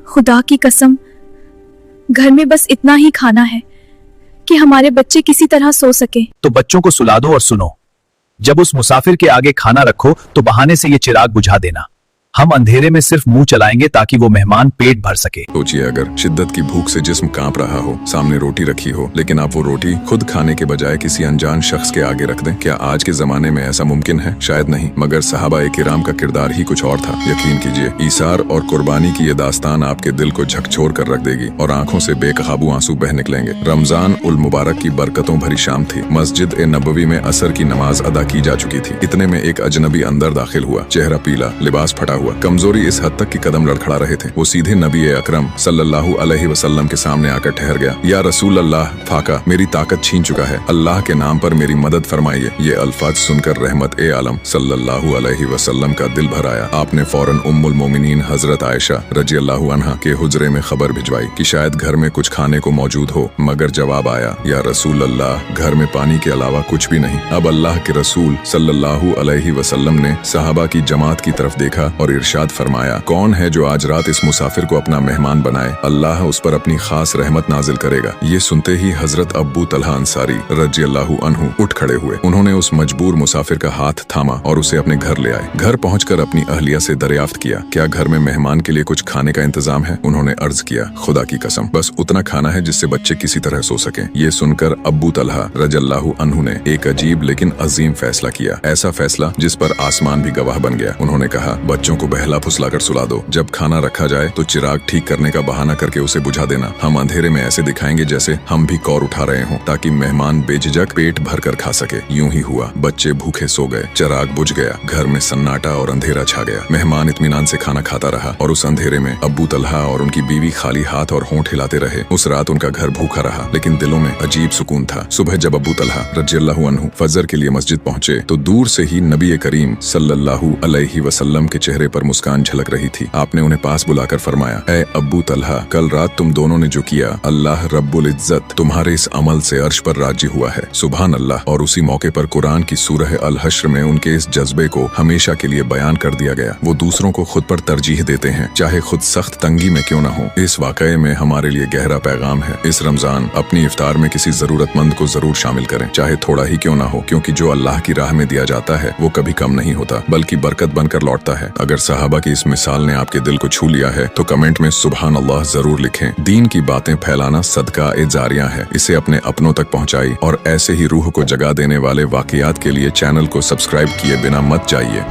खुदा की कसम, घर में बस इतना ही खाना है कि हमारे बच्चे किसी तरह सो सके। तो बच्चों को सुला दो और सुनो, जब उस मुसाफिर के आगे खाना रखो तो बहाने से ये चिराग बुझा देना। हम अंधेरे में सिर्फ मुंह चलाएंगे ताकि वो मेहमान पेट भर सके। सोचिए, अगर शिद्दत की भूख से जिस्म कांप रहा हो, सामने रोटी रखी हो, लेकिन आप वो रोटी खुद खाने के बजाय किसी अनजान शख्स के आगे रख दें। क्या आज के जमाने में ऐसा मुमकिन है? शायद नहीं, मगर सहाबा-ए-किराम का किरदार ही कुछ और था। यकीन कीजिए, ईसार और कुर्बानी की ये दास्तान आपके दिल को झकझोर कर रख देगी और आंखों से बेकाबू आंसू बह निकलेंगे। रमजान उल मुबारक की बरकतों भरी शाम थी। मस्जिद ए नबवी में असर की नमाज अदा की जा चुकी थी। इतने में एक अजनबी अंदर दाखिल हुआ, चेहरा पीला, लिबास फटा हुआ, कमजोरी इस हद तक कि कदम लड़खड़ा रहे थे। वो सीधे नबी अकरम सल्लल्लाहु अलैहि वसल्लम के सामने आकर ठहर गया। या रसूल अल्लाह, फाका मेरी ताकत छीन चुका है, अल्लाह के नाम पर मेरी मदद फरमाइए। ये अल्फाज सुनकर रहमत ए आलम सल्लल्लाहु अलैहि वसल्लम का दिल भर आया। आपने फौरन उम्मुल मोमिनीन हजरत आयशा रज़ियल्लाहु अन्हा के हुजरे में खबर भिजवाई कि शायद घर में कुछ खाने को मौजूद हो, मगर जवाब आया, या रसूल अल्लाह, घर में पानी के अलावा कुछ भी नहीं। अब अल्लाह के रसूल सल्लल्लाहु अलैहि वसल्लम ने सहाबा की जमात की तरफ देखा और इरशाद फरमाया, कौन है जो आज रात इस मुसाफिर को अपना मेहमान बनाए? अल्लाह उस पर अपनी खास रहमत नाजिल करेगा। ये सुनते ही हजरत अब्बू तलहा अंसारी रज़ियल्लाहु अन्हु उठ खड़े हुए। उन्होंने उस मजबूर मुसाफिर का हाथ थामा और उसे अपने घर ले आए। घर पहुंचकर अपनी अहलिया से दरियाफ्त किया, क्या घर में मेहमान के लिए कुछ खाने का इंतजाम है? उन्होंने अर्ज किया, खुदा की कसम, बस उतना खाना है जिससे बच्चे किसी तरह सो सके। ये सुनकर अब्बू तलहा रज़ियल्लाहु अन्हु ने एक अजीब लेकिन अजीम फैसला किया, ऐसा फैसला जिस पर आसमान भी गवाह बन गया। उन्होंने कहा, बच्चों को बहला फुसलाकर सुला दो। जब खाना रखा जाए तो चिराग ठीक करने का बहाना करके उसे बुझा देना। हम अंधेरे में ऐसे दिखाएंगे जैसे हम भी कौर उठा रहे हों, ताकि मेहमान बेझिझक पेट भर कर खा सके। यूं ही हुआ, बच्चे भूखे सो गए, चिराग बुझ गया, घर में सन्नाटा और अंधेरा छा गया। मेहमान इत्मीनान से खाना खाता रहा और उस अंधेरे में अब्बू तलहा और उनकी बीवी खाली हाथ और होंठ हिलाते रहे। उस रात उनका घर भूखा रहा, लेकिन दिलों में अजीब सुकून था। सुबह जब अब्बू तलहा रज़ियल्लाहु अन्हु फजर के लिए मस्जिद पहुंचे तो दूर से ही नबी करीम सल्लल्लाहु अलैहि वसल्लम के चेहरे पर मुस्कान झलक रही थी। आपने उन्हें पास बुलाकर फरमाया, ऐ अब्बू तलहा, कल रात तुम दोनों ने जो किया, अल्लाह रब्बुल इज्जत तुम्हारे इस अमल से अर्श पर राजी हुआ है। सुभान अल्लाह। और उसी मौके पर कुरान की सूरह अल हश्र में उनके इस जज्बे को हमेशा के लिए बयान कर दिया गया। वो दूसरों को खुद पर तरजीह देते हैं, चाहे खुद सख्त तंगी में क्यों न हो। इस वाकये में हमारे लिए गहरा पैगाम है। इस रमजान अपनी इफ्तार में किसी जरूरतमंद को जरूर शामिल करें, चाहे थोड़ा ही क्यों न हो, क्योंकि जो अल्लाह की राह में दिया जाता है वो कभी कम नहीं होता, बल्कि बरकत बनकर लौटता है। अगर सहाबा की इस मिसाल ने आपके दिल को छू लिया है तो कमेंट में सुभान अल्लाह जरूर लिखें। दीन की बातें फैलाना सदका ए जारिया है। इसे अपने अपनों तक पहुंचाई और ऐसे ही रूह को जगा देने वाले वाकयात के लिए चैनल को सब्सक्राइब किए बिना मत जाइए।